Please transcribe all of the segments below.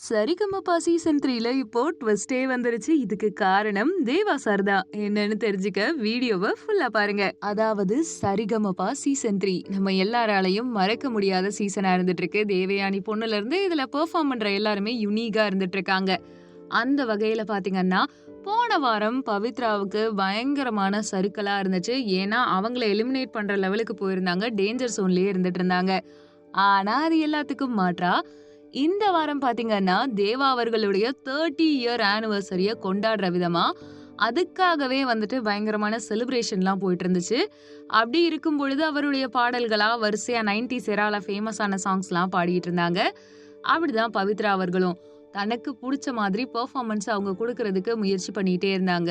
Sa Re Ga Ma Pa season 3ல இப்போ ட்விஸ்டே வந்துருச்சு. இதுக்கு காரணம் தேவா சார் தான். என்னன்னு தெரிஞ்சுக்க வீடியோவை ஃபுல்லா பாருங்க. அதாவது சரிகமபா சீசன் 3 நம்ம எல்லாராலையும் மறக்க முடியாத சீசனா இருந்துட்டு இருக்கு. தேவயானி பொண்ணுல இருந்து இதுல பெர்ஃபார்ம் பண்ற எல்லாருமே யுனிக்கா இருந்துட்டு இருக்காங்க. அந்த வகையில பாத்தீங்கன்னா போன வாரம் பவித்ராவுக்கு பயங்கரமான சறுக்கலா இருந்துச்சு. ஏன்னா அவங்கள எலிமினேட் பண்ற லெவலுக்கு போயிருந்தாங்க. டேஞ்சர் ஜோன்லயே இருந்துட்டு இருந்தாங்க. ஆனா அது எல்லாத்துக்கும் மாற்றா இந்த வாரம் பாத்தீங்கன்னா தேவா அவர்களுடைய 30 இயர் ஆனிவர்சரிய கொண்டாடுற விதமா அதுக்காகவே வந்துட்டு பயங்கரமான செலிப்ரேஷன்லாம் போயிட்டு இருந்துச்சு. அப்படி இருக்கும் பொழுது அவருடைய பாடல்களா வரிசையா 90s எரால ஃபேமஸான சாங்ஸ்லாம் பாடிட்டு இருந்தாங்க. அப்படிதான் பவித்ரா அவர்களும் தனக்கு பிடிச்ச மாதிரி பெர்ஃபார்மன்ஸ் அவங்க கொடுக்கறதுக்கு முயற்சி பண்ணிட்டே இருந்தாங்க.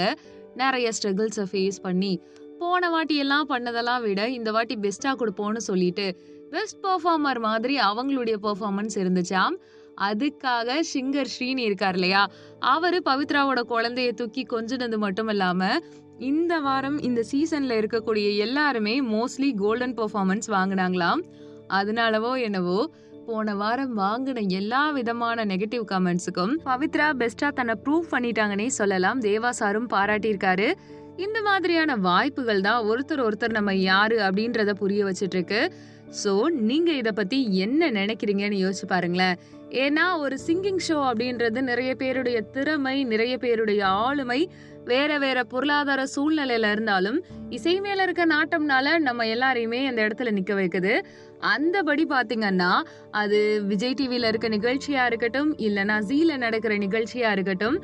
நிறைய ஸ்ட்ரகிள்ஸை ஃபேஸ் பண்ணி போன வாட்டி எல்லாம் பண்ணதெல்லாம் விட இந்த வாட்டி பெஸ்டா கொடுப்போம்னு சொல்லிட்டு பெஸ்ட் பெர்ஃபார்மர் மாதிரி அவங்களுடைய பெர்ஃபார்மன்ஸ் இருந்துச்சாம். அதுக்காக சிங்கர் ஸ்ரீனி இருக்கார் இல்லையா, அவரு பவித்ராவோட குழந்தைய தூக்கி கொஞ்சினது மட்டும் இல்லாம இந்த வாரம் இந்த சீசன்ல இருக்கக்கூடிய எல்லாருமே மோஸ்ட்லி கோல்டன் பெர்ஃபார்மன்ஸ் வாங்கினாங்களாம். அதனாலவோ என்னவோ போன வாரம் வாங்கின எல்லா விதமான நெகட்டிவ் கமெண்ட்ஸுக்கும் பவித்ரா பெஸ்டா தன்னை ப்ரூவ் பண்ணிட்டாங்கன்னே சொல்லலாம். தேவா சாரும் பாராட்டியிருக்காரு. இந்த மாதிரியான வாய்ப்புகள் தான் ஒருத்தர் நம்ம யாரு அப்படின்றத புரிய வச்சிட்டு இருக்கு. சோ நீங்க இத பத்தி என்ன நினைக்கிறீங்கன்னு யோசிச்சு பாருங்களேன். ஏன்னா ஒரு சிங்கிங் ஷோ அப்படின்றது நிறைய பேருடைய திறமை, நிறைய பேருடைய ஆளுமை, வேற வேற பொருளாதார சூழ்நிலையில இருந்தாலும் இசை மேல இருக்க நாட்டம்னால நம்ம எல்லாரையுமே அந்த இடத்துல நிக்க வைக்குது. அந்தபடி பாத்தீங்கன்னா அது விஜய் டிவில இருக்க நிகழ்ச்சியா இருக்கட்டும், இல்லனா ஜீல நடக்கிற நிகழ்ச்சியா இருக்கட்டும்,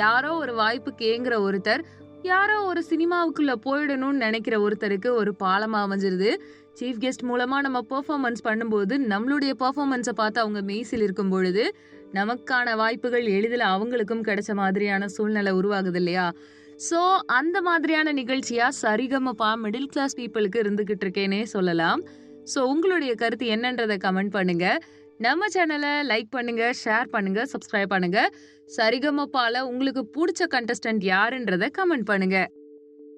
யாரோ ஒரு வாய்ப்பு கேங்குற ஒருத்தர் யாரோ ஒரு சினிமாவுக்குள்ள போயிடணும்னு நினைக்கிற ஒருத்தருக்கு ஒரு பாலமா அமைஞ்சிருது. சீஃப் கெஸ்ட் மூலமா நம்ம பெர்ஃபார்மன்ஸ் பண்ணும்போது நம்மளுடைய பெர்ஃபார்மன்ஸை பார்த்து அவங்க மெய்சில் இருக்கும் பொழுது நமக்கான வாய்ப்புகள் எளிதில் அவங்களுக்கும் கிடைச்ச மாதிரியான சூழ்நிலை உருவாகுது இல்லையா. ஸோ அந்த மாதிரியான நிகழ்ச்சியா சரிகமபா மிடில் கிளாஸ் பீப்புளுக்கு இருந்துகிட்டு இருக்கேனே சொல்லலாம். ஸோ உங்களுடைய கருத்து என்னன்றதை கமெண்ட் பண்ணுங்க. நம்ம சேனலை லைக் பண்ணுங்க, ஷேர் பண்ணுங்க, சப்ஸ்கிரைப் பண்ணுங்க. சரிகமபால உங்களுக்கு பிடிச்ச கண்டஸ்டன்ட் யாருன்றதை கமெண்ட் பண்ணுங்க.